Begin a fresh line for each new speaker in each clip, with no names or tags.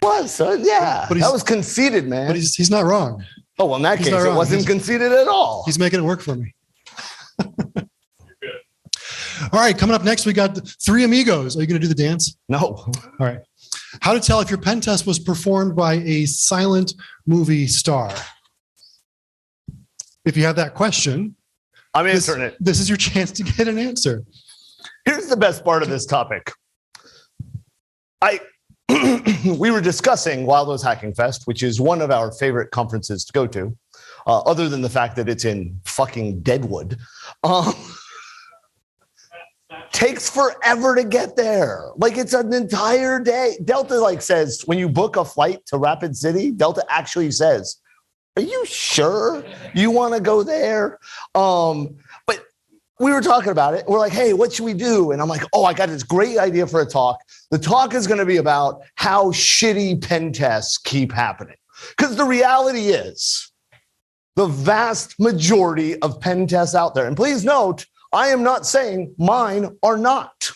was. Yeah, that was conceited, man.
But he's not wrong.
Oh, well, in that case, it wasn't conceited at all.
He's making it work for me. All right, coming up next, we got 3 Amigos. Are you going to do the dance?
No.
All right. How to tell if your pen test was performed by a silent movie star. If you have that question,
I'm answering it.
This is your chance to get an answer.
Here's the best part of this topic. We were discussing Wildo's Hacking Fest, which is one of our favorite conferences to go to, other than the fact that it's in fucking Deadwood. Takes forever to get there. Like, it's an entire day. Delta says when you book a flight to Rapid City, Delta actually says, "Are you sure you want to go there?" But we were talking about it. We're like, "Hey, what should we do?" And I'm like, "Oh, I got this great idea for a talk. The talk is going to be about how shitty pen tests keep happening." Because the reality is, the vast majority of pen tests out there, and please note, I am not saying mine are not.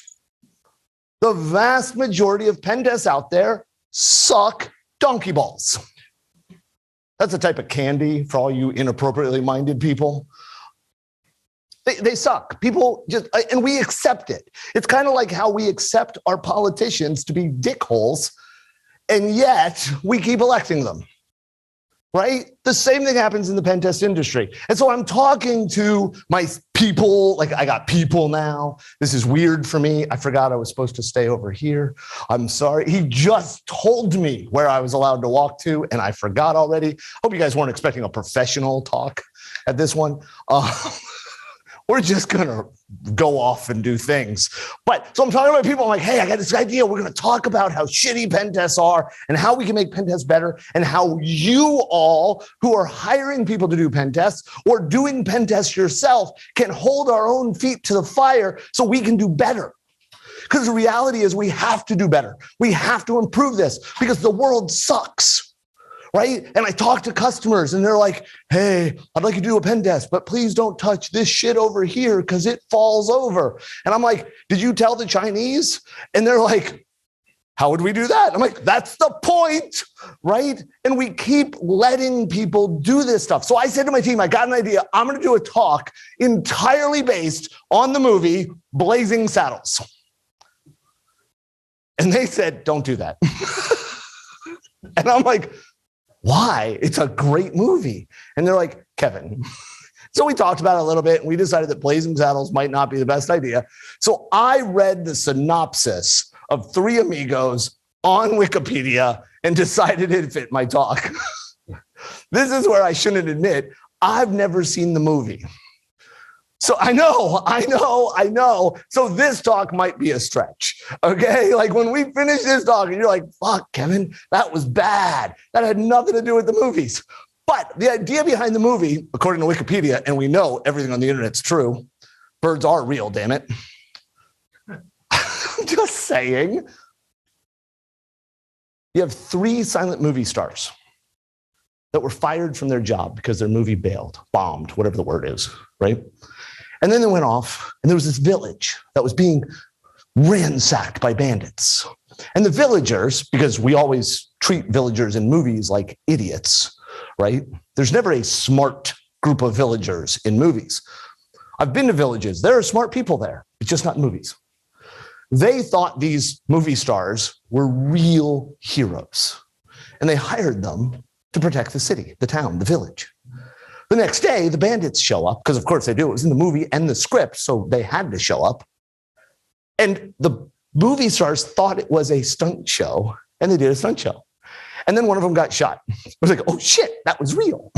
The vast majority of pen tests out there suck donkey balls. That's a type of candy for all you inappropriately minded people. They suck. People just, and we accept it. It's kind of like how we accept our politicians to be dickholes, and yet we keep electing them. Right? The same thing happens in the pen test industry. And so I'm talking to my people, like I got people now. This is weird for me. I forgot I was supposed to stay over here. I'm sorry. He just told me where I was allowed to walk to, and I forgot already. Hope you guys weren't expecting a professional talk at this one. We're just going to go off and do things. But so I'm talking about people. I'm like, hey, I got this idea. We're going to talk about how shitty pen tests are and how we can make pen tests better, and how you all who are hiring people to do pen tests or doing pen tests yourself can hold our own feet to the fire so we can do better. Because the reality is we have to do better. We have to improve this because the world sucks. Right? And I talk to customers and they're like, hey, I'd like you to do a pen test, but please don't touch this shit over here because it falls over. And I'm like, did you tell the Chinese? And they're like, how would we do that? I'm like, that's the point, right? And we keep letting people do this stuff. So I said to my team, I got an idea. I'm going to do a talk entirely based on the movie Blazing Saddles. And they said, don't do that. And I'm like, why? It's a great movie. And they're like, Kevin. So we talked about it a little bit, and we decided that Blazing Saddles might not be the best idea. So I read the synopsis of 3 Amigos on Wikipedia and decided it fit my talk. This is where I shouldn't admit, I've never seen the movie. So I know. So this talk might be a stretch, okay? Like when we finish this talk and you're like, fuck, Kevin, that was bad. That had nothing to do with the movies. But the idea behind the movie, according to Wikipedia, and we know everything on the internet's true, birds are real, damn it. I'm just saying. You have 3 silent movie stars that were fired from their job because their movie bailed, bombed, whatever the word is, right? And then they went off, and there was this village that was being ransacked by bandits. And the villagers, because we always treat villagers in movies like idiots, right? There's never a smart group of villagers in movies. I've been to villages. There are smart people there. It's just not in movies. They thought these movie stars were real heroes, and they hired them to protect the city, the town, the village. The next day, the bandits show up, because of course they do. It was in the movie and the script, so they had to show up. And the movie stars thought it was a stunt show, and they did a stunt show. And then one of them got shot. I was like, oh shit, that was real.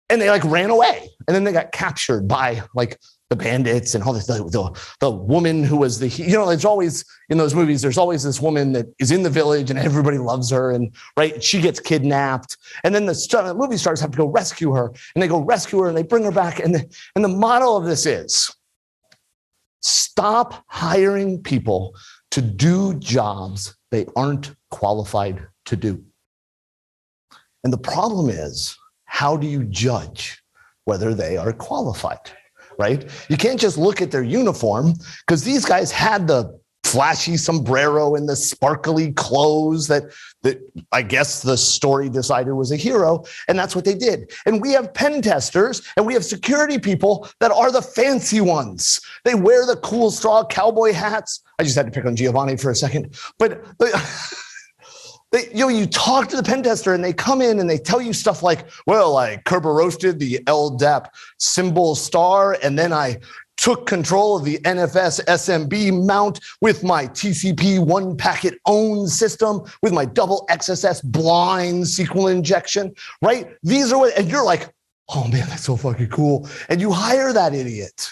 And they ran away. And then they got captured by the bandits and all this. The woman who was there's always, in those movies, there's always this woman that is in the village and everybody loves her, and right, she gets kidnapped. And then the movie stars have to go rescue her, and they go rescue her and they bring her back. And the motto of this is, stop hiring people to do jobs they aren't qualified to do. And the problem is, how do you judge whether they are qualified, right? You can't just look at their uniform, because these guys had the flashy sombrero and the sparkly clothes that that I guess the story decided was a hero, and that's what they did. And we have pen testers and we have security people that are the fancy ones. They wear the cool straw cowboy hats. I just had to pick on Giovanni for a second, but you talk to the pen tester and they come in and they tell you stuff like, well, I Kerber roasted the LDAP symbol star, and then I took control of the NFS SMB mount with my TCP one packet own system with my double XSS blind SQL injection, right? These are what, and you're like, oh man, that's so fucking cool. And you hire that idiot,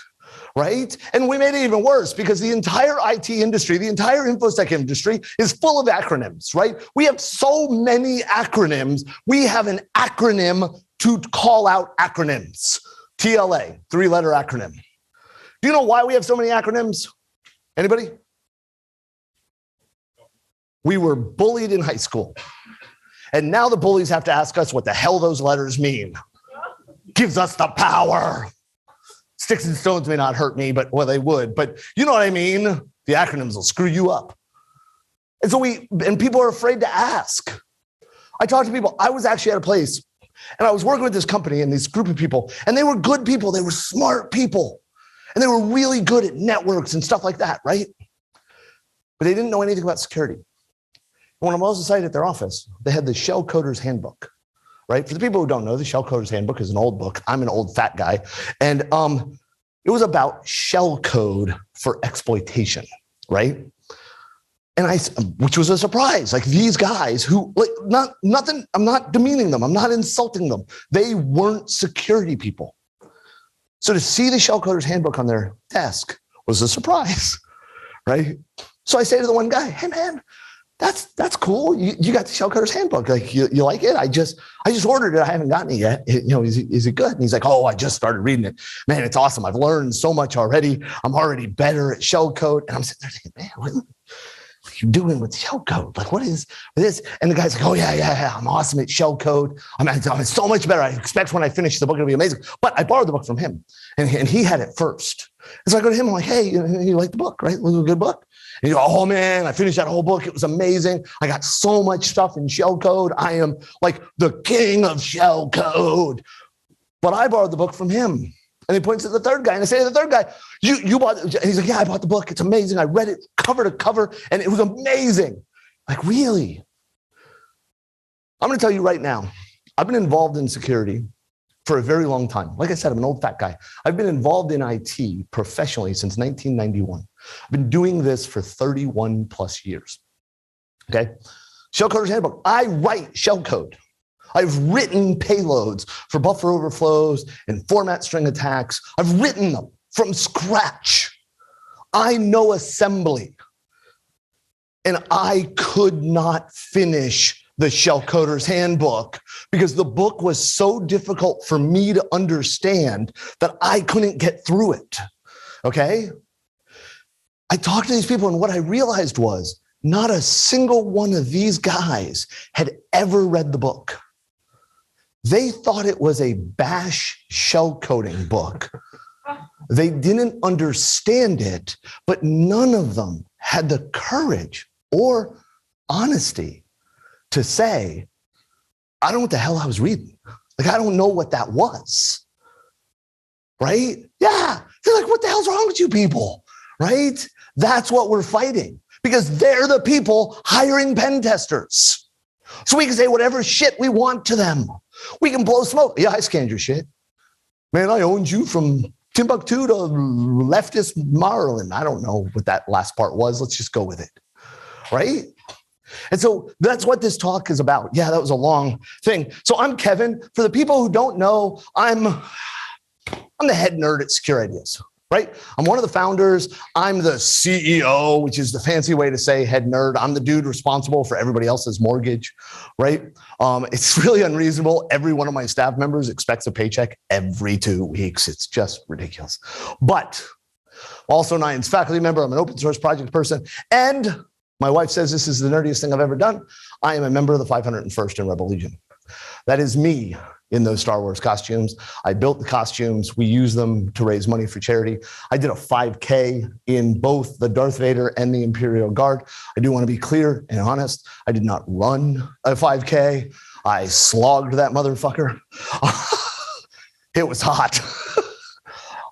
right? And we made it even worse because the entire IT industry, the entire InfoSec industry is full of acronyms, right? We have so many acronyms. We have an acronym to call out acronyms. TLA, 3-letter acronym. Do you know why we have so many acronyms? Anybody? We were bullied in high school. And now the bullies have to ask us what the hell those letters mean. Gives us the power. Sticks and stones may not hurt me, but well, they would. But you know what I mean? The acronyms will screw you up. And so people are afraid to ask. I talk to people. I was actually at a place and I was working with this company and this group of people, and they were good people. They were smart people. And they were really good at networks and stuff like that, right? But they didn't know anything about security. And when I was inside at their office, they had the Shell Coder's Handbook, right? For the people who don't know, the Shell Coder's Handbook is an old book. I'm an old fat guy. And it was about shell code for exploitation, right? And which was a surprise. Like these guys who, like, nothing, I'm not demeaning them. I'm not insulting them. They weren't security people. So to see the Shell Coder's Handbook on their desk was a surprise, right? So I say to the one guy, hey man, that's cool. You got the Shell Coder's Handbook. Like you like it? I just ordered it. I haven't gotten it yet. Is it good? And he's like, oh, I just started reading it. Man, it's awesome. I've learned so much already. I'm already better at shell code. And I'm sitting there thinking, man, what are you doing with shell code? Like, what is this? And the guy's like, oh yeah. I'm awesome at shell code. I'm so much better. I expect when I finish the book, it'll be amazing. But I borrowed the book from him and he had it first. And so I go to him, I'm like, hey, you like the book, right? It was a good book. And you go, oh man, I finished that whole book. It was amazing. I got so much stuff in shell code. I am like the king of shell code. But I borrowed the book from him. And he points to the third guy, and I say to the third guy, you bought it? And he's like, yeah, I bought the book. It's amazing. I read it cover to cover, and it was amazing. Like, really? I'm going to tell you right now, I've been involved in security for a very long time. Like I said, I'm an old fat guy. I've been involved in IT professionally since 1991. I've been doing this for 31 plus years. Okay? Shell Coder's Handbook. I write shell code. I've written payloads for buffer overflows and format string attacks. I've written them from scratch. I know assembly. And I could not finish the Shell Coder's Handbook because the book was so difficult for me to understand that I couldn't get through it. Okay? I talked to these people, and what I realized was not a single one of these guys had ever read the book. They thought it was a bash shell coding book. They didn't understand it, but none of them had the courage or honesty to say, I don't know what the hell I was reading. Like, I don't know what that was. Right? Yeah. They're like, what the hell's wrong with you people? Right? That's what we're fighting because they're the people hiring pen testers. So we can say whatever shit we want to them. We can blow smoke. Yeah, I scanned your shit. Man, I owned you from Timbuktu to leftist Maryland. I don't know what that last part was. Let's just go with it. Right? And so that's what this talk is about. Yeah, that was a long thing. So I'm Kevin. For the people who don't know, I'm the head nerd at Secure Ideas. Right? I'm one of the founders. I'm the CEO, which is the fancy way to say head nerd. I'm the dude responsible for everybody else's mortgage, right? It's really unreasonable. Every one of my staff members expects a paycheck every 2 weeks. It's just ridiculous. But also Nine's faculty member. I'm an open source project person. And my wife says this is the nerdiest thing I've ever done. I am a member of the 501st in Rebel Legion. That is me in those Star Wars costumes. I built the costumes. We use them to raise money for charity. I did a 5K in both the Darth Vader and the Imperial Guard. I do want to be clear and honest. I did not run a 5K. I slogged that motherfucker. It was hot.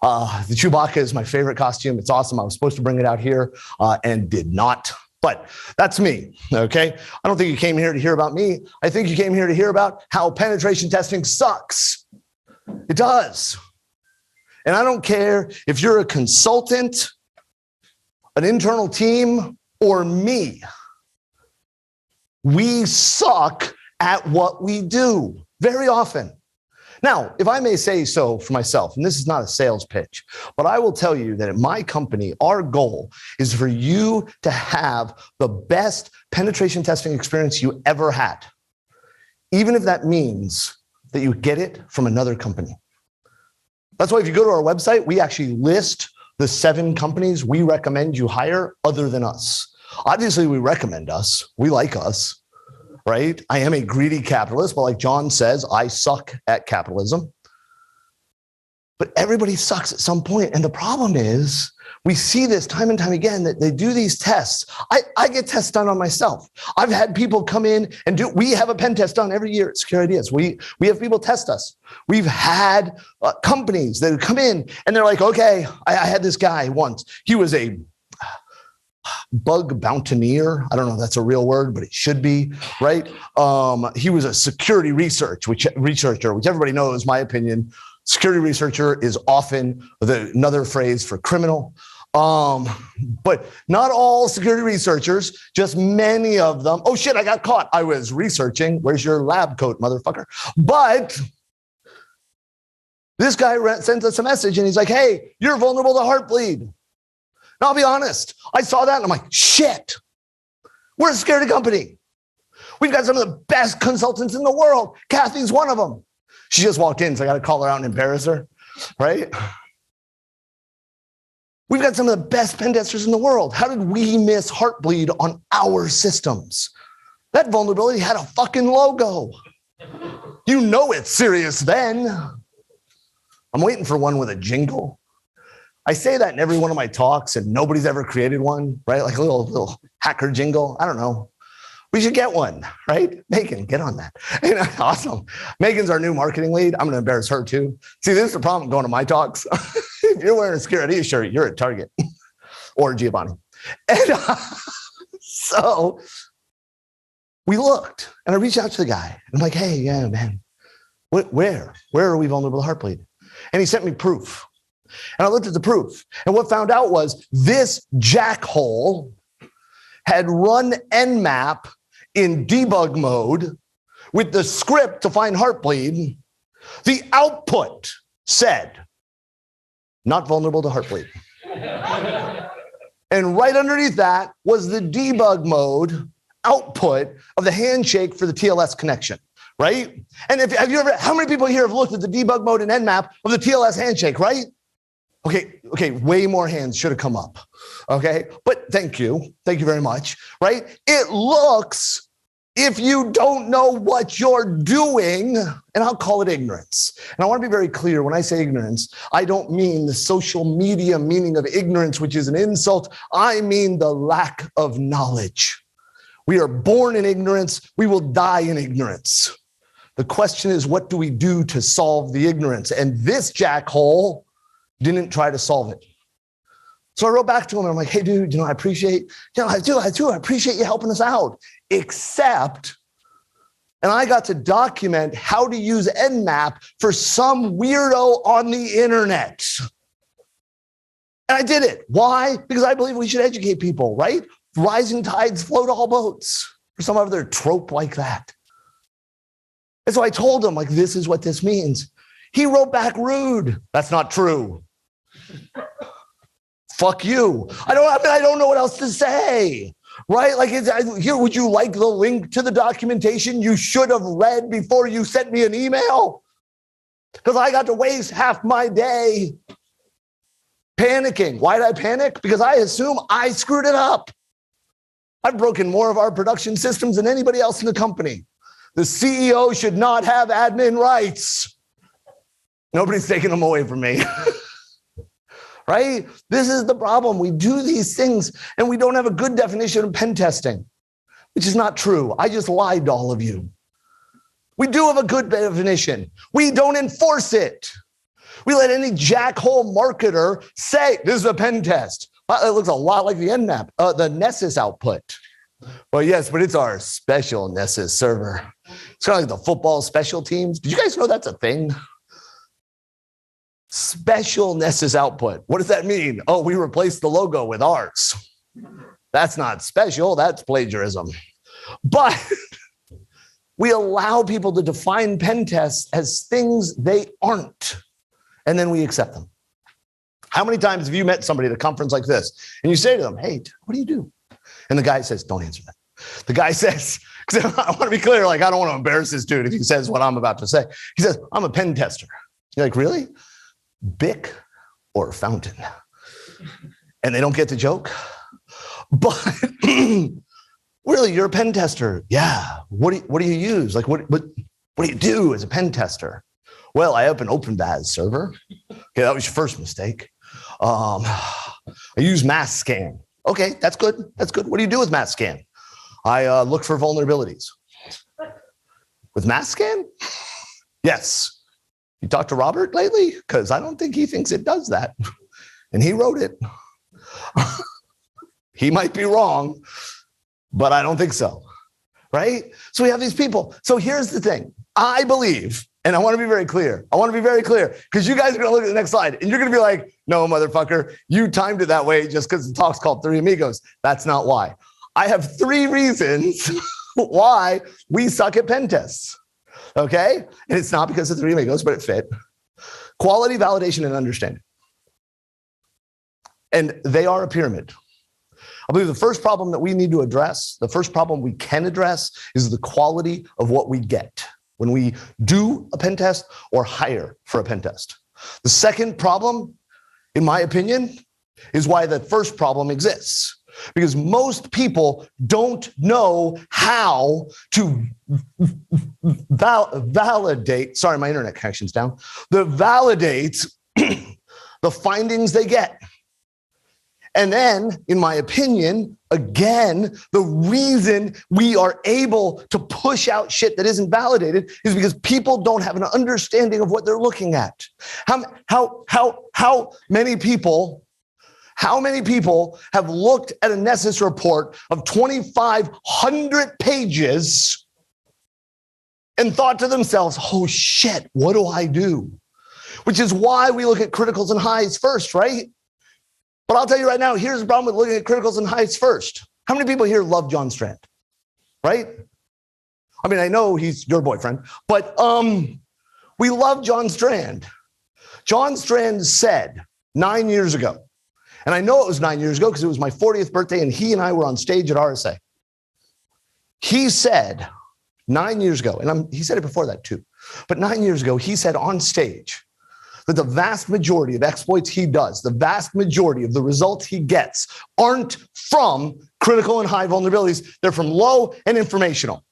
The Chewbacca is my favorite costume. It's awesome. I was supposed to bring it out here and did not. But that's me, okay? I don't think you came here to hear about me. I think you came here to hear about how penetration testing sucks. It does. And I don't care if you're a consultant, an internal team, or me. We suck at what we do very often. Now, if I may say so for myself, and this is not a sales pitch, but I will tell you that at my company, our goal is for you to have the best penetration testing experience you ever had, even if that means that you get it from another company. That's why if you go to our website, we actually list the 7 companies we recommend you hire other than us. Obviously, we recommend us. We like us. Right? I am a greedy capitalist, but like John says, I suck at capitalism. But everybody sucks at some point. And the problem is we see this time and time again that they do these tests. I get tests done on myself. I've had people come in and we have a pen test done every year at Secure Ideas. We have people test us. We've had companies that come in and they're like, okay, I had this guy once. He was a bug bountaineer. I don't know if that's a real word, but it should be, right? He was a security researcher, which everybody knows, my opinion. Security researcher is often another phrase for criminal. But not all security researchers, just many of them. Oh shit, I got caught. I was researching. Where's your lab coat, motherfucker? But this guy sends us a message and he's like, hey, you're vulnerable to heartbleed. Now, I'll be honest. I saw that and I'm like, shit, we're a security company. We've got some of the best consultants in the world. Kathy's one of them. She just walked in, so I got to call her out and embarrass her, right? We've got some of the best pen testers in the world. How did we miss Heartbleed on our systems? That vulnerability had a fucking logo. You know it's serious then. I'm waiting for one with a jingle. I say that in every one of my talks and nobody's ever created one, right? Like a little hacker jingle. I don't know. We should get one, right? Megan, get on that. Awesome. Megan's our new marketing lead. I'm going to embarrass her too. See, this is the problem going to my talks. If you're wearing a security shirt, you're at Target or Giovanni. And so we looked and I reached out to the guy. And I'm like, hey, yeah, man, where are we vulnerable to Heartbleed? And he sent me proof. And I looked at the proof. And what found out was this jackhole had run Nmap in debug mode with the script to find Heartbleed. The output said, not vulnerable to Heartbleed. And right underneath that was the debug mode output of the handshake for the TLS connection, right? And how many people here have looked at the debug mode in Nmap of the TLS handshake, right? Okay, way more hands should have come up, okay? But thank you very much, right? It looks, if you don't know what you're doing, and I'll call it ignorance. And I want to be very clear, when I say ignorance, I don't mean the social media meaning of ignorance, which is an insult. I mean the lack of knowledge. We are born in ignorance. We will die in ignorance. The question is, what do we do to solve the ignorance? And this jackhole didn't try to solve it. So I wrote back to him and I'm like, hey, dude, I appreciate you helping us out. Except, and I got to document how to use Nmap for some weirdo on the internet. And I did it. Why? Because I believe we should educate people, right? Rising tides float all boats, or some other trope like that. And so I told him, like, this is what this means. He wrote back rude. That's not true. Fuck you. I don't know what else to say, right? Like, here, would you like the link to the documentation you should have read before you sent me an email? Because I got to waste half my day panicking. Why did I panic? Because I assume I screwed it up. I've broken more of our production systems than anybody else in the company. The CEO should not have admin rights. Nobody's taking them away from me. Right? This is the problem. We do these things and we don't have a good definition of pen testing, which is not true. I just lied to all of you. We do have a good definition. We don't enforce it. We let any jackhole marketer say, this is a pen test. It looks a lot like the Nmap, the Nessus output. Well, yes, but it's our special Nessus server. It's kind of like the football special teams. Did you guys know that's a thing? Special Nessus output. What does that mean? Oh, we replaced the logo with ours. That's not special. That's plagiarism. But we allow people to define pen tests as things they aren't, and then we accept them. How many times have you met somebody at a conference like this, and you say to them, hey, what do you do? And the guy says, don't answer that. The guy says, because I want to be clear, like, I don't want to embarrass this dude if he says what I'm about to say. He says, I'm a pen tester. You're like, really? Bic or fountain? And they don't get the joke. But really, you're a pen tester. Yeah. What do you use? Like, what do you do as a pen tester? Well, I have an OpenVAS server. Okay, that was your first mistake. I use mass scan. Okay, that's good. That's good. What do you do with mass scan? I look for vulnerabilities. With mass scan? Yes. You talked to Robert lately? Because I don't think he thinks it does that. And he wrote it. He might be wrong, but I don't think so. Right? So we have these people. So here's the thing. I believe, and I want to be very clear. I want to be very clear because you guys are going to look at the next slide and you're going to be like, no, motherfucker, you timed it that way just because the talk's called Three Amigos. That's not why. I have 3 reasons why we suck at pen tests. Okay? And it's not because of Three Amigos, but it fit. Quality, validation, and understanding. And they are a pyramid. I believe the first problem that we need to address, the first problem we can address, is the quality of what we get when we do a pen test or hire for a pen test. The second problem, in my opinion, is why the first problem exists. Because most people don't know how to validate, sorry, my internet connection's down, validate the findings they get. And then, in my opinion, again, the reason we are able to push out shit that isn't validated is because people don't have an understanding of what they're looking at. How many people have looked at a Nessus report of 2,500 pages and thought to themselves, oh shit, what do I do? Which is why we look at criticals and highs first, right? But I'll tell you right now, here's the problem with looking at criticals and highs first. How many people here love John Strand, right? I mean, I know he's your boyfriend, but we love John Strand. John Strand said 9 years ago, and I know it was 9 years ago because it was my 40th birthday and he and I were on stage at RSA. He said 9 years ago, and he said it before that too, but 9 years ago, he said on stage that the vast majority of exploits he does, the vast majority of the results he gets aren't from critical and high vulnerabilities. They're from low and informational.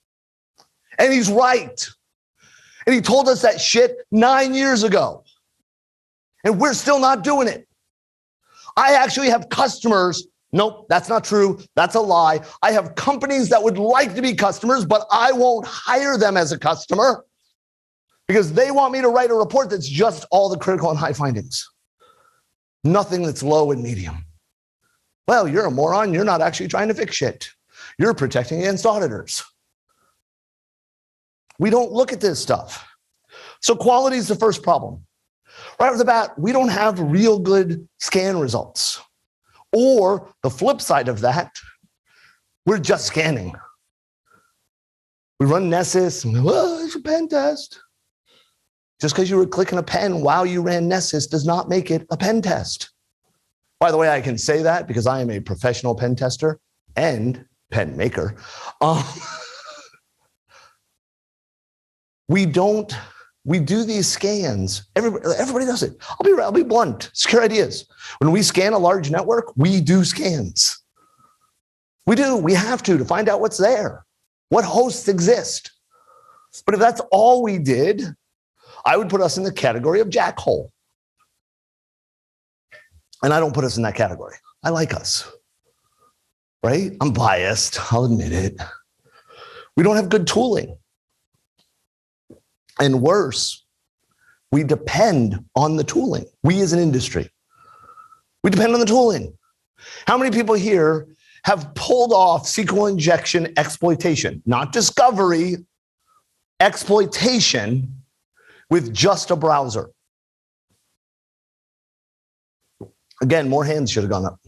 And he's right. And he told us that shit 9 years ago. And we're still not doing it. I actually have customers. Nope, that's not true. That's a lie. I have companies that would like to be customers, but I won't hire them as a customer because they want me to write a report that's just all the critical and high findings. Nothing that's low and medium. Well, you're a moron. You're not actually trying to fix shit. You're protecting against auditors. We don't look at this stuff. So quality is the first problem. Right off the bat, we don't have real good scan results. Or the flip side of that, we're just scanning. We run Nessus and we go, oh, it's a pen test. Just because you were clicking a pen while you ran Nessus does not make it a pen test. By the way, I can say that because I am a professional pen tester and pen maker. We do these scans. Everybody does it. I'll be blunt. Secure ideas. When we scan a large network, we do scans. We do. We have to find out what's there. What hosts exist. But if that's all we did, I would put us in the category of jackhole. And I don't put us in that category. I like us, right? I'm biased, I'll admit it. We don't have good tooling. And worse, we depend on the tooling. We as an industry, we depend on the tooling. How many people here have pulled off SQL injection exploitation, not discovery, exploitation with just a browser? Again, more hands should have gone up.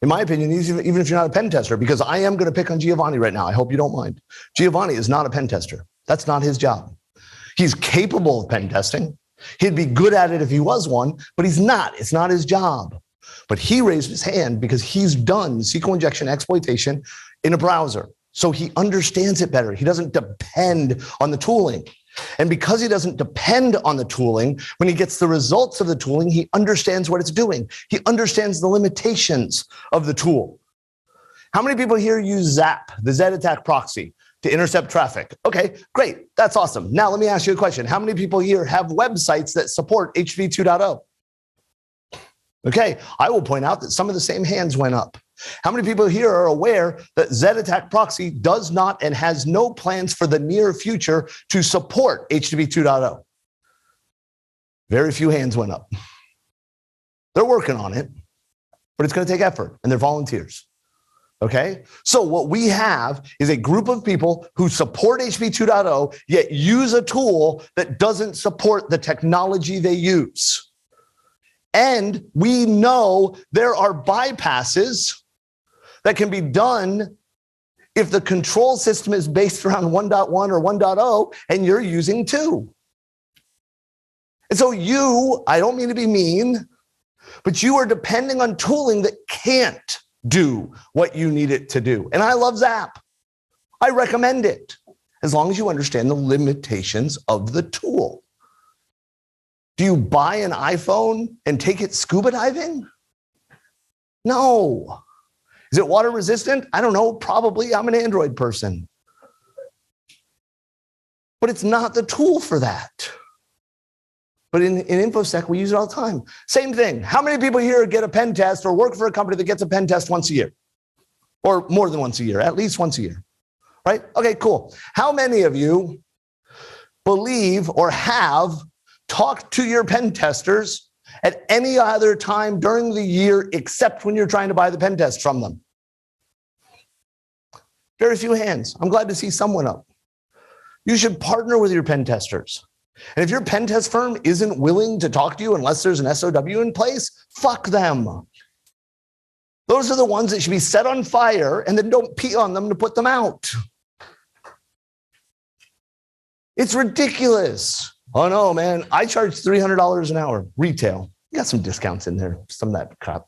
In my opinion, even if you're not a pen tester, because I am going to pick on Giovanni right now. I hope you don't mind. Giovanni is not a pen tester. That's not his job. He's capable of pen testing. He'd be good at it if he was one, but he's not. It's not his job. But he raised his hand because he's done SQL injection exploitation in a browser. So he understands it better. He doesn't depend on the tooling. And because he doesn't depend on the tooling, when he gets the results of the tooling, he understands what it's doing. He understands the limitations of the tool. How many people here use ZAP, the Z attack proxy, to intercept traffic? Okay, great. That's awesome. Now let me ask you a question. How many people here have websites that support HTTP 2.0? Okay, I will point out that some of the same hands went up. How many people here are aware that Z attack proxy does not and has no plans for the near future to support HTTP 2.0? Very few hands went up. They're working on it, but it's going to take effort, and they're volunteers. Okay, so what we have is a group of people who support HTTP 2.0, yet use a tool that doesn't support the technology they use. And we know there are bypasses that can be done if the control system is based around 1.1 or 1.0 and you're using 2. And so I don't mean to be mean, but you are depending on tooling that can't do what you need it to do. And I love Zap. I recommend it, as long as you understand the limitations of the tool. Do you buy an iPhone and take it scuba diving? No. Is it water resistant? I don't know. Probably. I'm an Android person. But it's not the tool for that. But in InfoSec, we use it all the time. Same thing. How many people here get a pen test or work for a company that gets a pen test once a year? Or more than once a year, at least once a year, right? Okay, cool. How many of you believe or have talked to your pen testers at any other time during the year except when you're trying to buy the pen test from them? Very few hands. I'm glad to see someone up. You should partner with your pen testers. And if your pen test firm isn't willing to talk to you unless there's an SOW in place, fuck them. Those are the ones that should be set on fire and then don't pee on them to put them out. It's ridiculous. Oh no, man, I charge $300 an hour, retail. You got some discounts in there, some of that crap.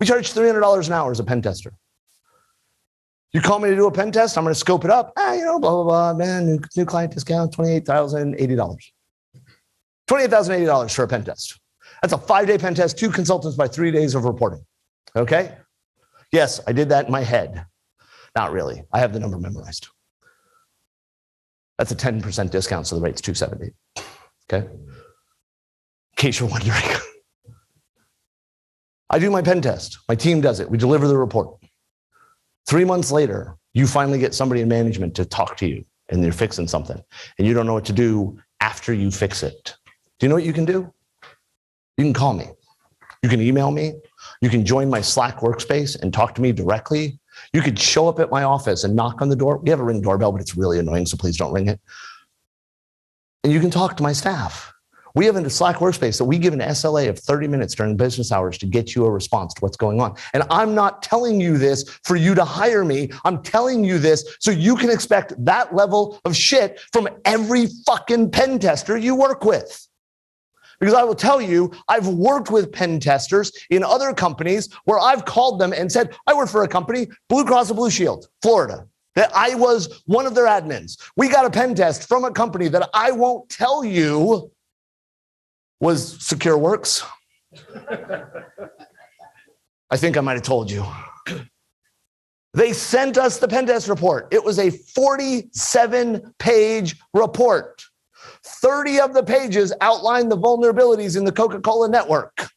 We charge $300 an hour as a pen tester. You call me to do a pen test, I'm going to scope it up. Blah, blah, blah, man, new client discount, $28,080. $28,080 for a pen test. That's a 5-day pen test, 2 consultants by 3 days of reporting. Okay? Yes, I did that in my head. Not really. I have the number memorized. That's a 10% discount, so the rate's $270. Okay? In case you're wondering. I do my pen test. My team does it. We deliver the report. 3 months later, you finally get somebody in management to talk to you, and they're fixing something, and you don't know what to do after you fix it. Do you know what you can do? You can call me. You can email me. You can join my Slack workspace and talk to me directly. You could show up at my office and knock on the door. We have a Ring doorbell, but it's really annoying, so please don't ring it. And you can talk to my staff. We have a Slack workspace that we give an SLA of 30 minutes during business hours to get you a response to what's going on. And I'm not telling you this for you to hire me. I'm telling you this so you can expect that level of shit from every fucking pen tester you work with. Because I will tell you, I've worked with pen testers in other companies where I've called them and said, I work for a company, Blue Cross and Blue Shield, Florida, that I was one of their admins. We got a pen test from a company that I won't tell you was SecureWorks. I think I might have told you. They sent us the PenTest report. It was a 47-page report. 30 of the pages outlined the vulnerabilities in the Coca-Cola network.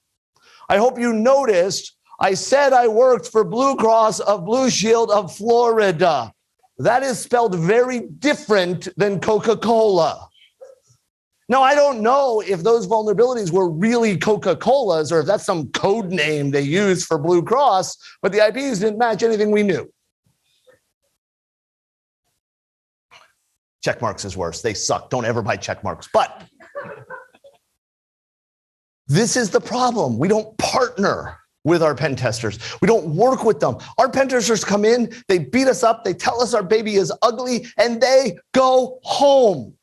I hope you noticed I said I worked for Blue Cross of Blue Shield of Florida. That is spelled very different than Coca-Cola. Now, I don't know if those vulnerabilities were really Coca-Cola's or if that's some code name they used for Blue Cross, but the IPs didn't match anything we knew. Check marks is worse. They suck. Don't ever buy check marks. But this is the problem. We don't partner with our pen testers. We don't work with them. Our pen testers come in, they beat us up, they tell us our baby is ugly, and they go home.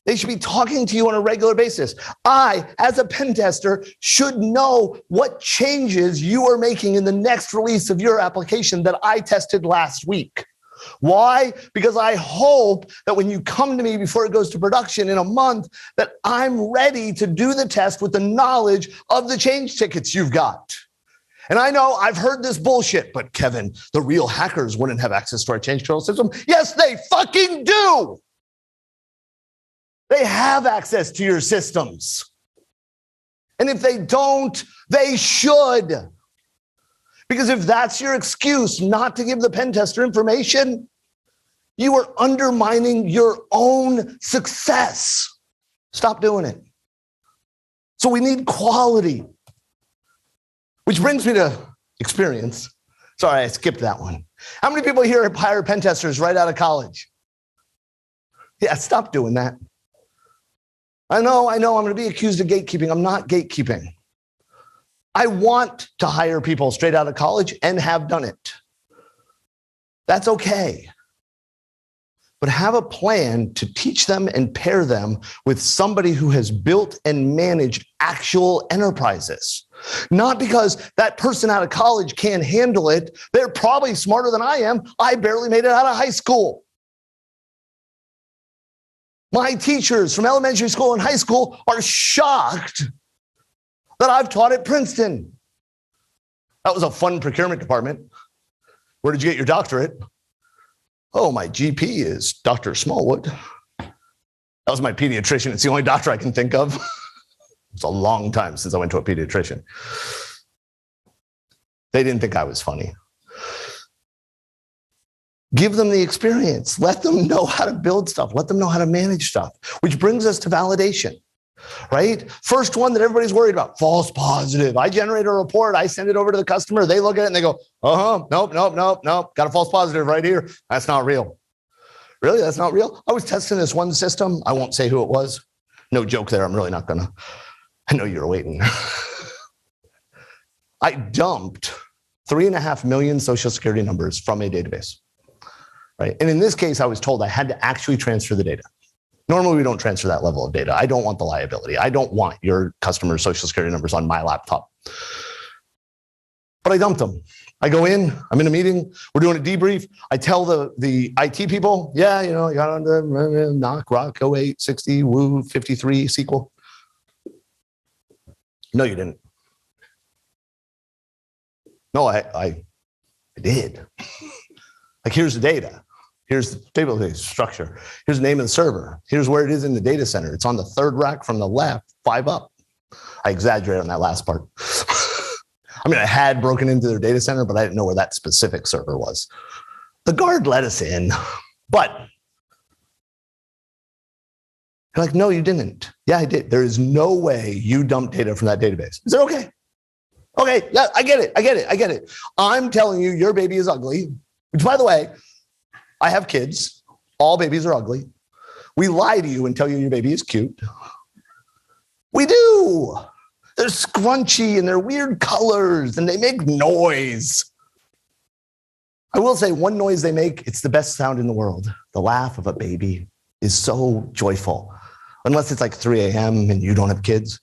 They should be talking to you on a regular basis. I, as a pen tester, should know what changes you are making in the next release of your application that I tested last week. Why? Because I hope that when you come to me before it goes to production in a month, that I'm ready to do the test with the knowledge of the change tickets you've got. And I know I've heard this bullshit, but Kevin, the real hackers wouldn't have access to our change control system. Yes, they fucking do. They have access to your systems. And if they don't, they should. Because if that's your excuse not to give the pen tester information, you are undermining your own success. Stop doing it. So we need quality. Which brings me to experience. Sorry, I skipped that one. How many people here hire pen testers right out of college? Yeah, stop doing that. I know, I'm going to be accused of gatekeeping. I'm not gatekeeping. I want to hire people straight out of college and have done it. That's okay. But have a plan to teach them and pair them with somebody who has built and managed actual enterprises. Not because that person out of college can't handle it. They're probably smarter than I am. I barely made it out of high school. My teachers from elementary school and high school are shocked that I've taught at Princeton. That was a fun procurement department. Where did you get your doctorate? Oh, my GP is Dr. Smallwood. That was my pediatrician. It's the only doctor I can think of. It's a long time since I went to a pediatrician. They didn't think I was funny. Give them the experience. Let them know how to build stuff. Let them know how to manage stuff, which brings us to validation, right? First one that everybody's worried about, false positive. I generate a report. I send it over to the customer. They look at it and they go, nope. Got a false positive right here. That's not real. Really? That's not real? I was testing this one system. I won't say who it was. No joke there. I'm really not going to. I know you're waiting. I dumped 3.5 million social security numbers from a database. Right. And in this case, I was told I had to actually transfer the data. Normally, we don't transfer that level of data. I don't want the liability. I don't want your customer's social security numbers on my laptop. But I dumped them. I go in, I'm in a meeting, we're doing a debrief. I tell the IT people, yeah, you got on the knock, rock, 08, 60, woo, 53, SQL. No, you didn't. No, I did. Like, here's the data. Here's the table structure. Here's the name of the server. Here's where it is in the data center. It's on the third rack from the left, 5 up. I exaggerate on that last part. I mean, I had broken into their data center, but I didn't know where that specific server was. The guard let us in, but you're like, no, you didn't. Yeah, I did. There is no way you dumped data from that database. I said, okay. Okay, yeah, I get it. I'm telling you, your baby is ugly. Which, by the way, I have kids. All babies are ugly. We lie to you and tell you your baby is cute. We do. They're scrunchy and they're weird colors and they make noise. I will say one noise they make, it's the best sound in the world. The laugh of a baby is so joyful. Unless it's like 3 a.m. and you don't have kids.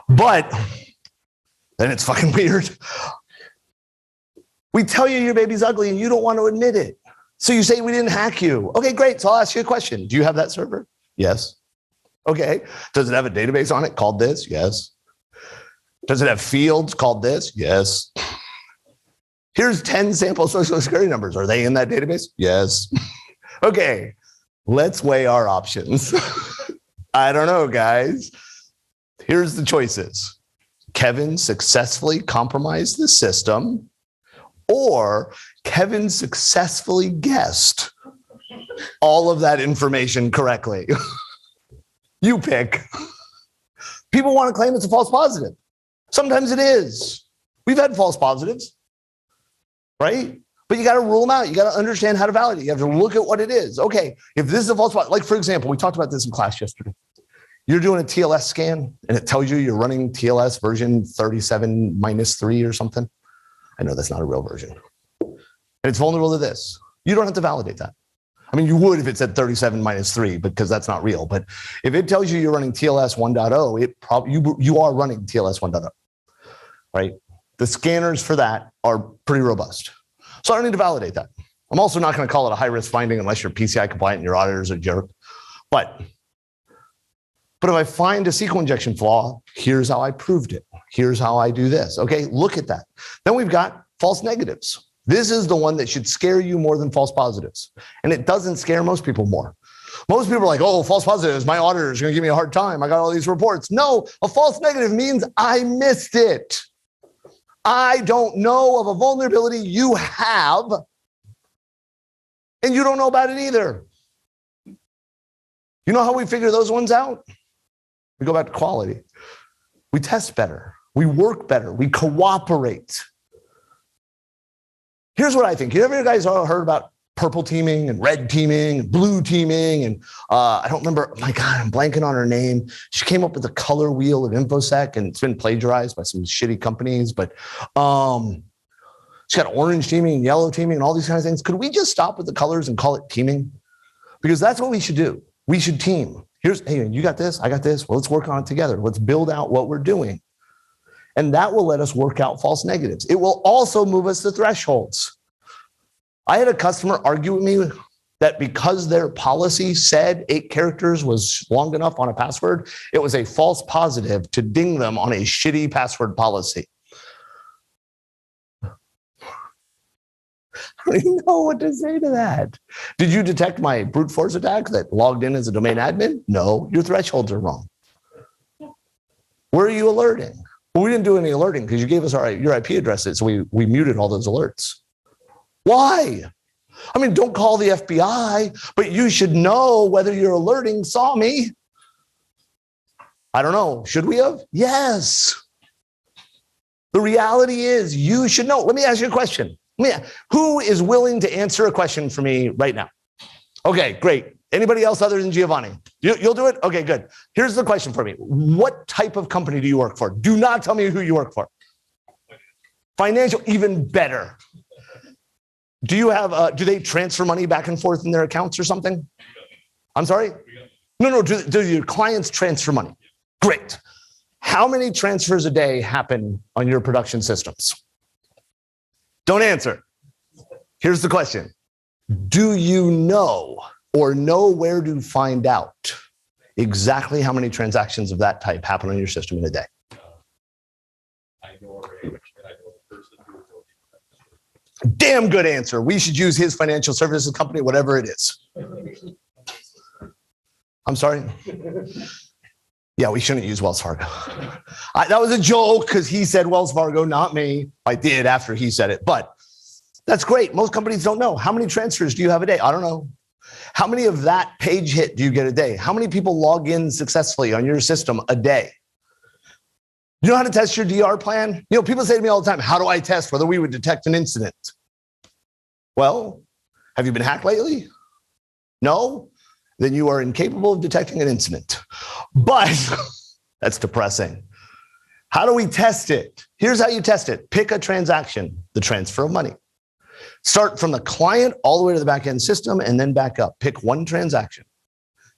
But then it's fucking weird. We tell you your baby's ugly and you don't want to admit it. So you say we didn't hack you. Okay, great. So I'll ask you a question. Do you have that server? Yes. Okay. Does it have a database on it called this? Yes. Does it have fields called this? Yes. Here's 10 sample social security numbers. Are they in that database? Yes. Okay, let's weigh our options. I don't know, guys. Here's the choices. Kevin successfully compromised the system, or Kevin successfully guessed all of that information correctly. You pick. People want to claim it's a false positive. Sometimes it is. We've had false positives, right? But you got to rule them out. You got to understand how to validate. You have to look at what it is. Okay, if this is a false positive, like for example, we talked about this in class yesterday. You're doing a TLS scan and it tells you you're running TLS version 37-3 or something. I know that's not a real version. And it's vulnerable to this. You don't have to validate that. I mean, you would if it said 37-3 because that's not real. But if it tells you you're running TLS 1.0, you are running TLS 1.0, right? The scanners for that are pretty robust. So I don't need to validate that. I'm also not going to call it a high-risk finding unless you're PCI compliant and your auditors are jerk. But if I find a SQL injection flaw, here's how I proved it. Here's how I do this. Okay, look at that. Then we've got false negatives. This is the one that should scare you more than false positives. And it doesn't scare most people more. Most people are like, oh, false positives, my auditor is going to give me a hard time. I got all these reports. No, a false negative means I missed it. I don't know of a vulnerability you have, and you don't know about it either. You know how we figure those ones out? We go back to quality. We test better. We work better. We cooperate. Here's what I think. You ever guys all heard about purple teaming and red teaming and blue teaming? And I don't remember. My God, I'm blanking on her name. She came up with the color wheel of InfoSec, and it's been plagiarized by some shitty companies. But she's got orange teaming and yellow teaming and all these kinds of things. Could we just stop with the colors and call it teaming? Because that's what we should do. We should team. Hey, you got this, I got this. Well, let's work on it together. Let's build out what we're doing. And that will let us work out false negatives. It will also move us to thresholds. I had a customer argue with me that because their policy said 8 characters was long enough on a password, it was a false positive to ding them on a shitty password policy. I don't even know what to say to that. Did you detect my brute force attack that logged in as a domain admin? No, your thresholds are wrong. Where are you alerting? Well, we didn't do any alerting because you gave us your IP addresses, so we muted all those alerts. Why? I mean, don't call the FBI, but you should know whether your alerting saw me. I don't know. Should we have? Yes. The reality is you should know. Let me ask you a question. Who is willing to answer a question for me right now? Okay, great. Anybody else other than Giovanni? You'll do it? Okay, good. Here's the question for me. What type of company do you work for? Do not tell me who you work for. Financial, even better. Do you have, do they transfer money back and forth in their accounts or something? I'm sorry? No, do your clients transfer money? Great. How many transfers a day happen on your production systems? Don't answer. Here's the question. Do you know or know where to find out exactly how many transactions of that type happen on your system in a day?
I know a range, and I know the person who will.
Damn good answer. We should use his financial services company, whatever it is. I'm sorry? Yeah, we shouldn't use Wells Fargo. That was a joke because he said Wells Fargo, not me. I did after he said it, but that's great. Most companies don't know. How many transfers do you have a day? I don't know. How many of that page hit do you get a day? How many people log in successfully on your system a day? You know how to test your DR plan? You know, people say to me all the time, how do I test whether we would detect an incident? Well, have you been hacked lately? No? Then you are incapable of detecting an incident. But that's depressing. How do we test it? Here's how you test it. Pick a transaction, the transfer of money. Start from the client all the way to the back-end system and then back up. Pick one transaction.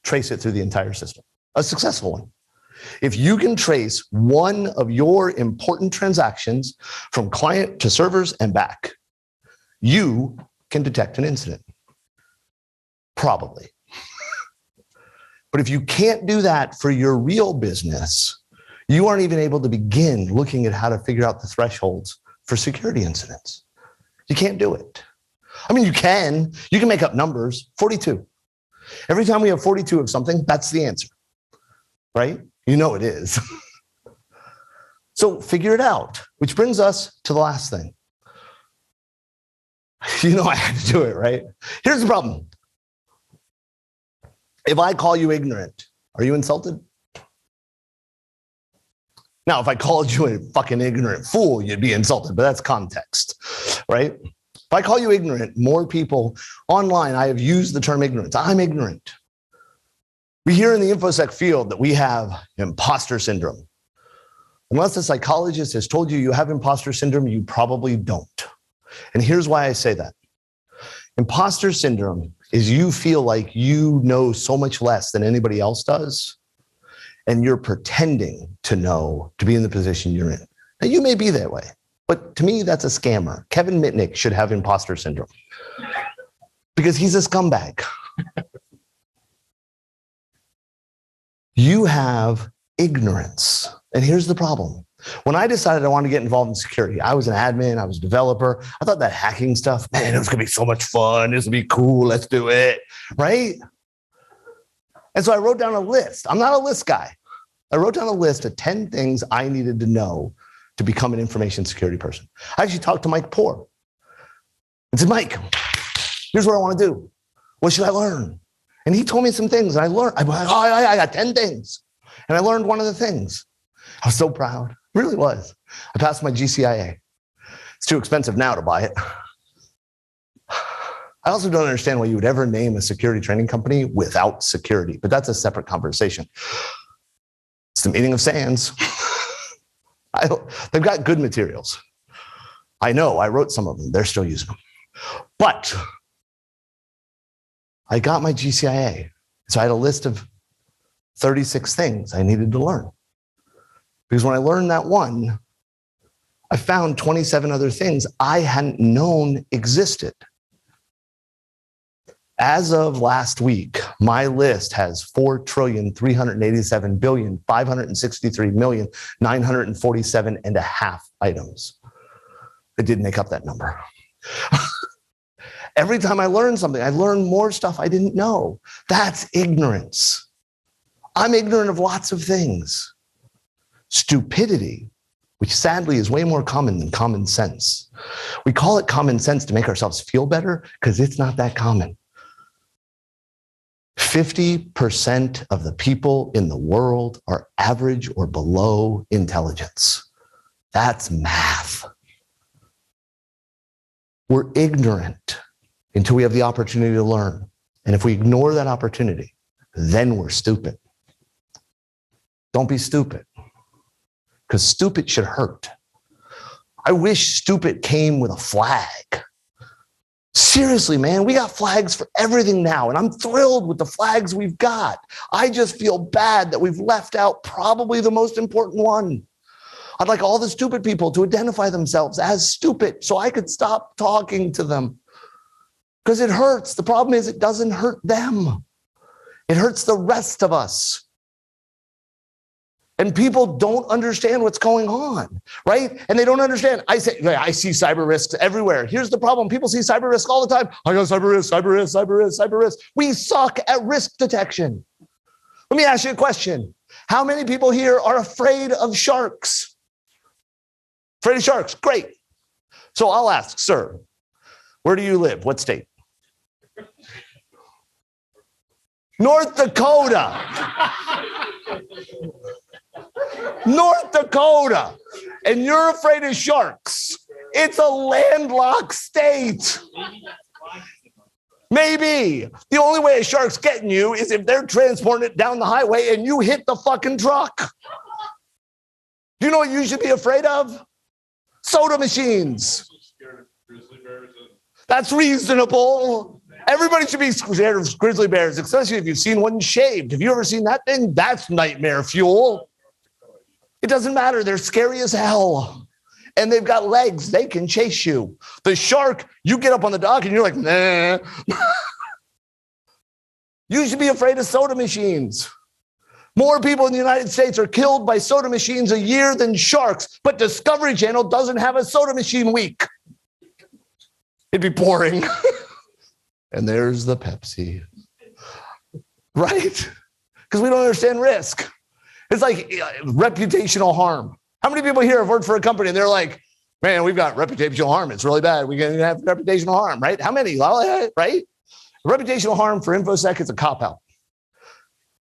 Trace it through the entire system. A successful one. If you can trace one of your important transactions from client to servers and back, you can detect an incident. Probably. But if you can't do that for your real business, you aren't even able to begin looking at how to figure out the thresholds for security incidents. You can't do it. I mean, you can make up numbers. 42. Every time we have 42 of something, that's the answer, right? You know it is. So figure it out, which brings us to the last thing. You know I had to do it, right? Here's the problem. If I call you ignorant, are you insulted? Now, if I called you a fucking ignorant fool, you'd be insulted, but that's context, right? If I call you ignorant, more people online, I have used the term ignorance. I'm ignorant. We hear in the InfoSec field that we have imposter syndrome. Unless a psychologist has told you you have imposter syndrome, you probably don't. And here's why I say that. Imposter syndrome is you feel like you know so much less than anybody else does, and you're pretending to know to be in the position you're in. Now, you may be that way, but to me, that's a scammer. Kevin Mitnick should have imposter syndrome because he's a scumbag. You have ignorance. And here's the problem. When I decided I wanted to get involved in security, I was an admin, I was a developer. I thought that hacking stuff, man, it was going to be so much fun. This will be cool. Let's do it. Right? And so I wrote down a list. I'm not a list guy. I wrote down a list of 10 things I needed to know to become an information security person. I actually talked to Mike Poor and said, Mike, here's what I want to do. What should I learn? And he told me some things, and I learned. I got 10 things. And I learned one of the things. I was so proud. It really was. I passed my GCIA. It's too expensive now to buy it. I also don't understand why you would ever name a security training company without security, but that's a separate conversation. It's the meaning of SANS. They've got good materials. I know, I wrote some of them. They're still using them. But I got my GCIA. So I had a list of 36 things I needed to learn. Because when I learned that one, I found 27 other things I hadn't known existed. As of last week, my list has 4,387,563,947.5 items. I did make up that number. Every time I learn something, I learn more stuff I didn't know. That's ignorance. I'm ignorant of lots of things. Stupidity, which sadly is way more common than common sense. We call it common sense to make ourselves feel better because it's not that common. 50% of the people in the world are average or below intelligence. That's math. We're ignorant until we have the opportunity to learn. And if we ignore that opportunity, then we're stupid. Don't be stupid, because stupid should hurt. I wish stupid came with a flag. Seriously, man, we got flags for everything now, and I'm thrilled with the flags we've got. I just feel bad that we've left out probably the most important one. I'd like all the stupid people to identify themselves as stupid so I could stop talking to them. Because it hurts. The problem is it doesn't hurt them. It hurts the rest of us. And people don't understand what's going on, right? And they don't understand. I see cyber risks everywhere. Here's the problem. People see cyber risk all the time. I got cyber risk, cyber risk, cyber risk, cyber risk. We suck at risk detection. Let me ask you a question. How many people here are afraid of sharks? Afraid of sharks, great. So I'll ask, sir, where do you live? What state? North Dakota. North Dakota. And you're afraid of sharks. It's a landlocked state. Maybe. The only way a shark's getting you is if they're transporting it down the highway and you hit the fucking truck. Do you know what you should be afraid of? Soda machines. That's reasonable. Everybody should be scared of grizzly bears, especially if you've seen one shaved. Have you ever seen that thing? That's nightmare fuel. It doesn't matter. They're scary as hell. And they've got legs. They can chase you. The shark, you get up on the dock and you're like, nah. You should be afraid of soda machines. More people in the United States are killed by soda machines a year than sharks, but Discovery Channel doesn't have a soda machine week. It'd be pouring. And there's the Pepsi. Right? Because we don't understand risk. It's like reputational harm. How many people here have worked for a company and they're like, man, we've got reputational harm. It's really bad. We're going to have reputational harm, right? How many? Right? Reputational harm for InfoSec is a cop-out.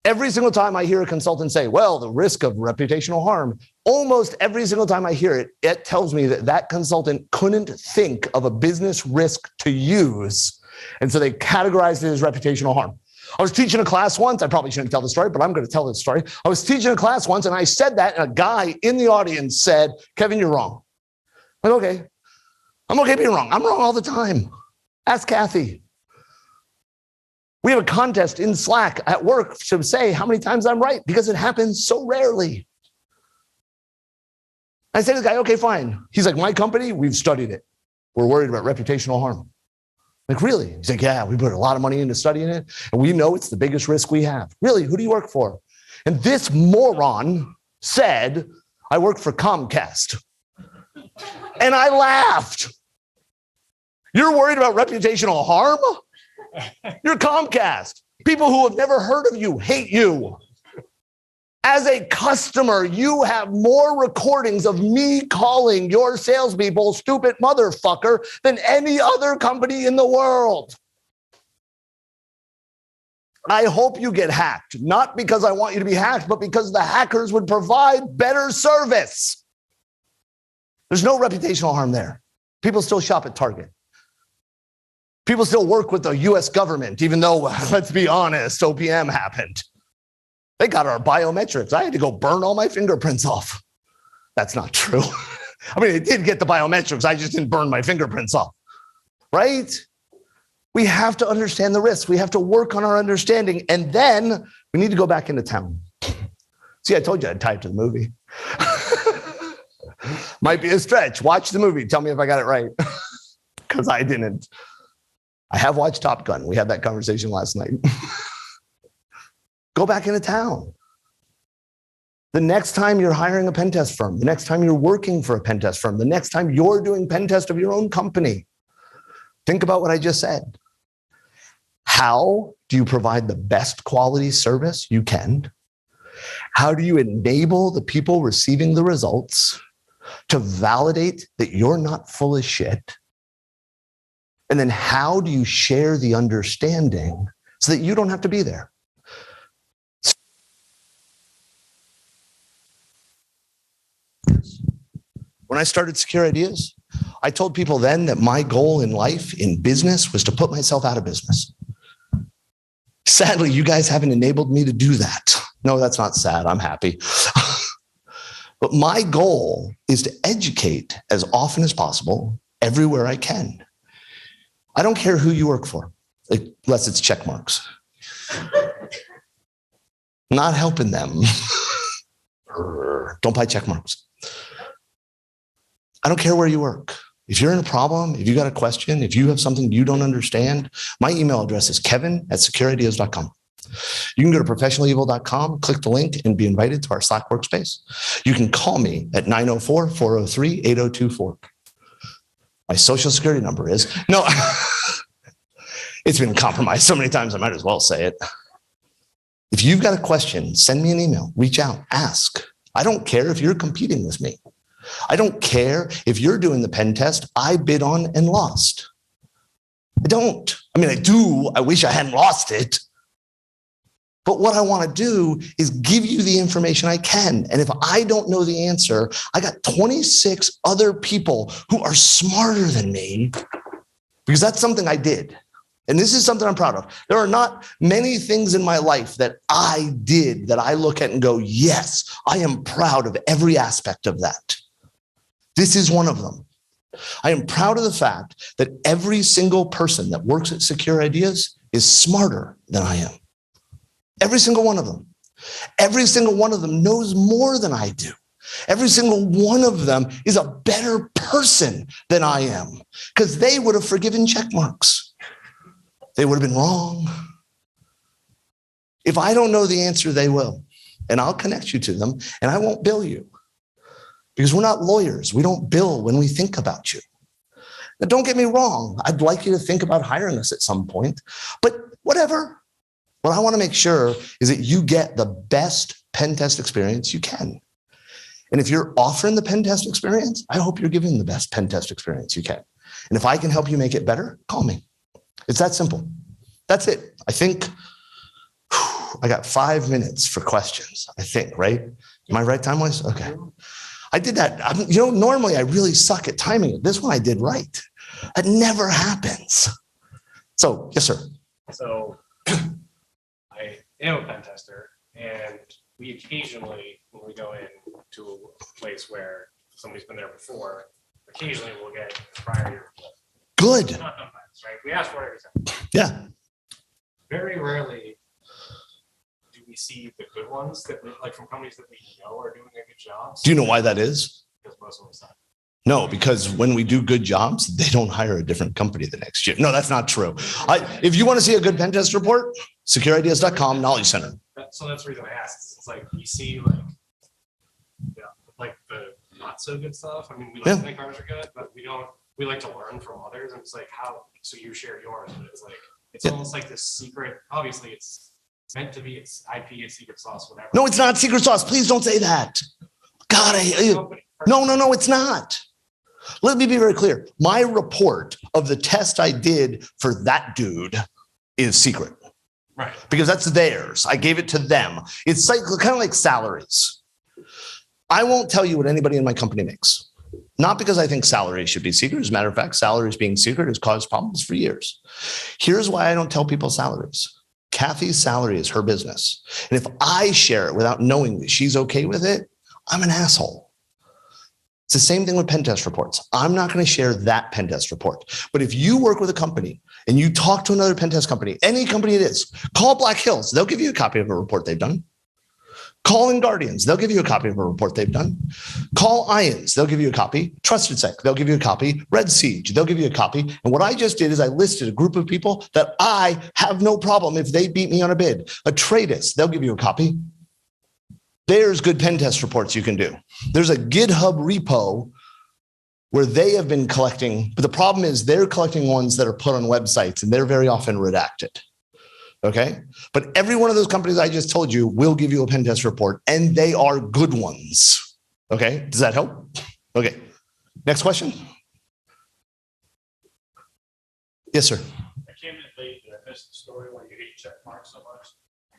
Every single time I hear a consultant say, well, the risk of reputational harm, almost every single time I hear it, it tells me that that consultant couldn't think of a business risk to use. And so they categorized it as reputational harm. I was teaching a class once. I probably shouldn't tell the story, but I'm going to tell this story. I was teaching a class once and I said that, and a guy in the audience said, Kevin, you're wrong. I'm like, okay. I'm okay being wrong. I'm wrong all the time. Ask Kathy. We have a contest in Slack at work to say how many times I'm right because it happens so rarely. I say to the guy, okay, fine. He's like, my company, we've studied it. We're worried about reputational harm. Like, really? He's like, yeah, we put a lot of money into studying it, and we know it's the biggest risk we have. Really? Who do you work for? And this moron said, I work for Comcast. And I laughed. You're worried about reputational harm? You're Comcast. People who have never heard of you hate you. As a customer, you have more recordings of me calling your salespeople stupid motherfucker than any other company in the world. I hope you get hacked, not because I want you to be hacked, but because the hackers would provide better service. There's no reputational harm there. People still shop at Target. People still work with the US government, even though, let's be honest, OPM happened. They got our biometrics. I had to go burn all my fingerprints off. That's not true. I mean, it did get the biometrics. I just didn't burn my fingerprints off, right? We have to understand the risks. We have to work on our understanding. And then we need to go back into town. See, I told you I'd tie it to the movie. Might be a stretch. Watch the movie. Tell me if I got it right. Because I didn't. I have watched Top Gun. We had that conversation last night. Go back into town. The next time you're hiring a pen test firm, the next time you're working for a pen test firm, the next time you're doing pen test of your own company, think about what I just said. How do you provide the best quality service you can? How do you enable the people receiving the results to validate that you're not full of shit? And then how do you share the understanding so that you don't have to be there? When I started Secure Ideas, I told people then that my goal in life, in business, was to put myself out of business. Sadly, you guys haven't enabled me to do that. No, that's not sad. I'm happy. But my goal is to educate as often as possible, everywhere I can. I don't care who you work for, unless it's check marks. Not helping them. Don't buy check marks. I don't care where you work. If you're in a problem, if you got a question, if you have something you don't understand, my email address is kevin@securideas.com. You can go to professionalevil.com, click the link, and be invited to our Slack workspace. You can call me at 904-403-8024. My social security number is, no, it's been compromised so many times, I might as well say it. If you've got a question, send me an email, reach out, ask. I don't care if you're competing with me. I don't care if you're doing the pen test I bid on and lost. I don't. I mean, I do. I wish I hadn't lost it. But what I want to do is give you the information I can. And if I don't know the answer, I got 26 other people who are smarter than me, because that's something I did. And this is something I'm proud of. There are not many things in my life that I did that I look at and go, yes, I am proud of every aspect of that. This is one of them. I am proud of the fact that every single person that works at Secure Ideas is smarter than I am. Every single one of them. Every single one of them knows more than I do. Every single one of them is a better person than I am, because they would have forgiven check marks. They would have been wrong. If I don't know the answer, they will. And I'll connect you to them, and I won't bill you. Because we're not lawyers. We don't bill when we think about you. Now, don't get me wrong. I'd like you to think about hiring us at some point, but whatever. What I want to make sure is that you get the best pen test experience you can. And if you're offering the pen test experience, I hope you're giving the best pen test experience you can. And if I can help you make it better, call me. It's that simple. That's it. I think I got 5 minutes for questions, I think, right? Am I right time-wise? Okay. I did that. Normally I really suck at timing it. This one I did right. That never happens. So, yes, sir.
So I am a pen tester, and we occasionally, when we go in to a place where somebody's been there before, occasionally we'll get prior year.
Good.
Not sometimes, right? We ask for it every time.
Yeah.
Very rarely do we see the good ones that like from companies that we know are doing a good job.
Do you know why that is?
Because most of them suck.
No, because when we do good jobs, they don't hire a different company the next year. No, that's not true. If you want to see a good pen test report, securideas.com, Knowledge Center.
So that's the reason I asked. It's like we see like the not so good stuff. I mean, we like to think ours are good, but we like to learn from others. And it's like, so you share yours. And it's like, it's almost like this secret. Obviously, it's meant to be, it's IP, it's secret sauce, whatever.
No, it's not secret sauce. Please don't say that. God, No, it's not. Let me be very clear. My report of the test I did for that dude is secret.
Right.
Because that's theirs. I gave it to them. It's like kind of like salaries. I won't tell you what anybody in my company makes. Not because I think salaries should be secret. As a matter of fact, salaries being secret has caused problems for years. Here's why I don't tell people salaries. Kathy's salary is her business. And if I share it without knowing that she's okay with it, I'm an asshole. It's the same thing with pen test reports. I'm not going to share that pen test report. But if you work with a company and you talk to another pen test company, any company it is, call Black Hills. They'll give you a copy of a report they've done. Call In Guardians. They'll give you a copy of a report they've done. Call Ions. They'll give you a copy. Trusted Sec. They'll give you a copy. Red Siege. They'll give you a copy. And what I just did is I listed a group of people that I have no problem if they beat me on a bid. A Tradus. They'll give you a copy. There's good pen test reports you can do. There's a GitHub repo where they have been collecting, but the problem is they're collecting ones that are put on websites and they're very often redacted. Okay. But every one of those companies I just told you will give you a pen test report, and they are good ones. Okay. Does that help? Okay. Next question. Yes, sir.
I came in late and I missed the story why you hate check marks so much.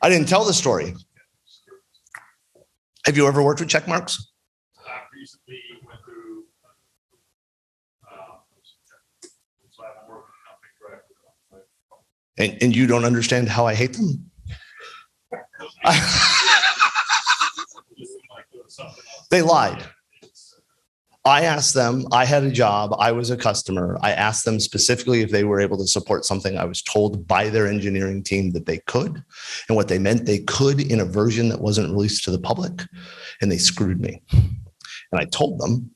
I didn't tell the story. Have you ever worked with check marks?
I recently went through, so I haven't worked with a company directly.
And you don't understand how I hate them? They lied. I asked them, I had a job, I was a customer. I asked them specifically if they were able to support something I was told by their engineering team that they could. And what they meant they could in a version that wasn't released to the public. And they screwed me. And I told them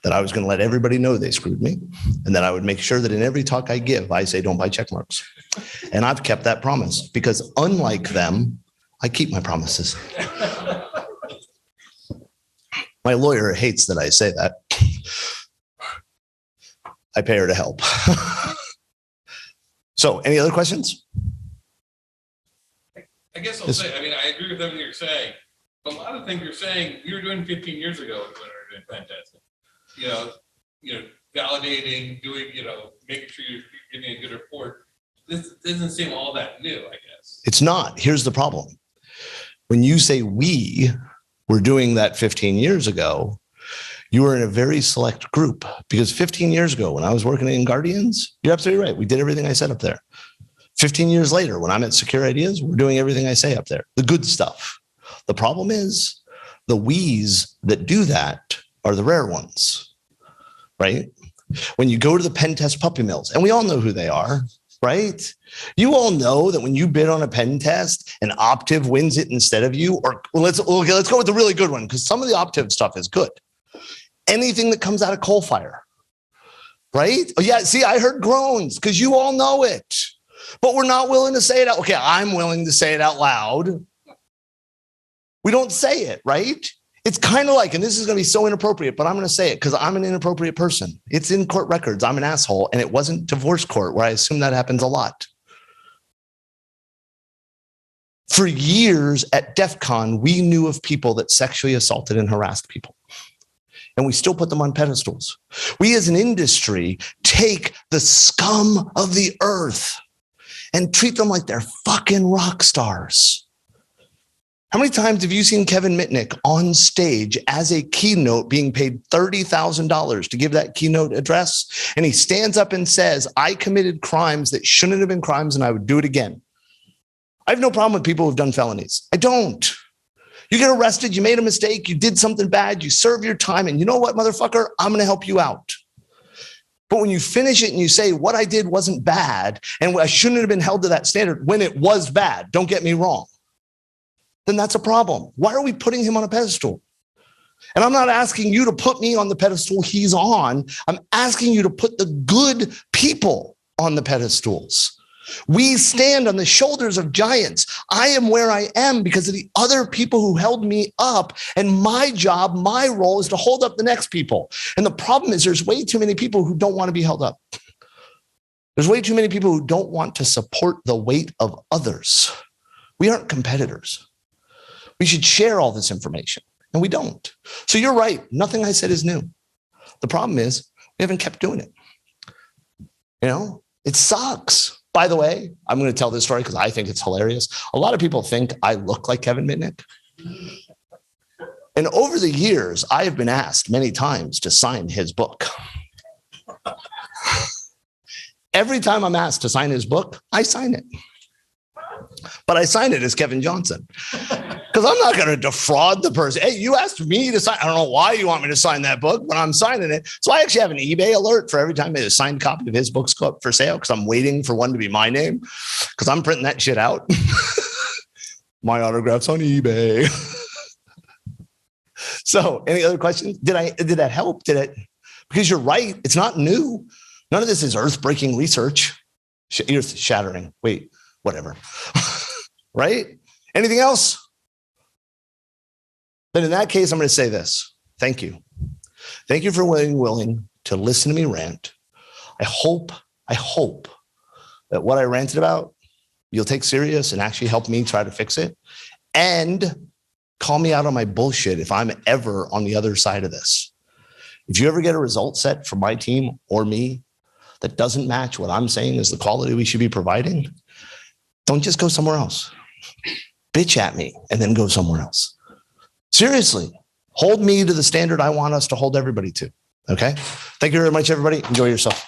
that I was going to let everybody know they screwed me. And that I would make sure that in every talk I give, I say, don't buy check marks. And I've kept that promise because unlike them, I keep my promises. My lawyer hates that I say that. I pay her to help. So, any other questions?
I guess I'll say, I mean, I agree with everything you're saying. But a lot of things you're saying, we were doing 15 years ago when we were doing pen testing. You know, validating, doing, making sure you're getting a good report. This doesn't seem all that new, I guess.
It's not. Here's the problem. When you say we were doing that 15 years ago, you were in a very select group, because 15 years ago, when I was working in Guardians, you're absolutely right. We did everything I said up there. 15 years later, when I'm at Secure Ideas, we're doing everything I say up there, the good stuff. The problem is the we's that do that are the rare ones, right? When you go to the pen test puppy mills, and we all know who they are, right? You all know that when you bid on a pen test and Optiv wins it instead of you, or let's go with the really good one, because some of the Optiv stuff is good. Anything that comes out of coal fire, right? Oh yeah, see, I heard groans because you all know it, but we're not willing to say it out. Okay, I'm willing to say it out loud. We don't say it, right? It's kind of like, and this is going to be so inappropriate, but I'm going to say it because I'm an inappropriate person. It's in court records. I'm an asshole. And it wasn't divorce court, where I assume that happens a lot. For years at DEF CON, we knew of people that sexually assaulted and harassed people. And we still put them on pedestals. We as an industry take the scum of the earth and treat them like they're fucking rock stars. How many times have you seen Kevin Mitnick on stage as a keynote being paid $30,000 to give that keynote address? And he stands up and says, I committed crimes that shouldn't have been crimes and I would do it again. I have no problem with people who've done felonies. I don't. You get arrested, you made a mistake, you did something bad, you serve your time, and you know what, motherfucker? I'm going to help you out. But when you finish it and you say, what I did wasn't bad, and I shouldn't have been held to that standard when it was bad, don't get me wrong, then that's a problem. Why are we putting him on a pedestal? And I'm not asking you to put me on the pedestal he's on. I'm asking you to put the good people on the pedestals. We stand on the shoulders of giants. I am where I am because of the other people who held me up. And my job, my role is to hold up the next people. And the problem is there's way too many people who don't want to be held up. There's way too many people who don't want to support the weight of others. We aren't competitors. We should share all this information, and we don't. So you're right. Nothing I said is new. The problem is we haven't kept doing it. You know, it sucks. By the way, I'm going to tell this story because I think it's hilarious. A lot of people think I look like Kevin Mitnick. And over the years, I have been asked many times to sign his book. Every time I'm asked to sign his book, I sign it. But I sign it as Kevin Johnson because I'm not going to defraud the person. Hey, you asked me to sign. I don't know why you want me to sign that book, but I'm signing it. So I actually have an eBay alert for every time a signed copy of his book's go up for sale because I'm waiting for one to be my name because I'm printing that shit out. My autograph's on eBay. So any other questions? Did that help? Did it? Because you're right. It's not new. None of this is earth-breaking research. Earth-shattering. Wait. Whatever. Right? Anything else? Then in that case, I'm going to say this. Thank you. Thank you for being willing to listen to me rant. I hope that what I ranted about, you'll take serious and actually help me try to fix it. And call me out on my bullshit if I'm ever on the other side of this. If you ever get a result set from my team or me that doesn't match what I'm saying is the quality we should be providing, don't just go somewhere else. Bitch at me and then go somewhere else. Seriously, hold me to the standard I want us to hold everybody to. Okay? Thank you very much, everybody. Enjoy yourself.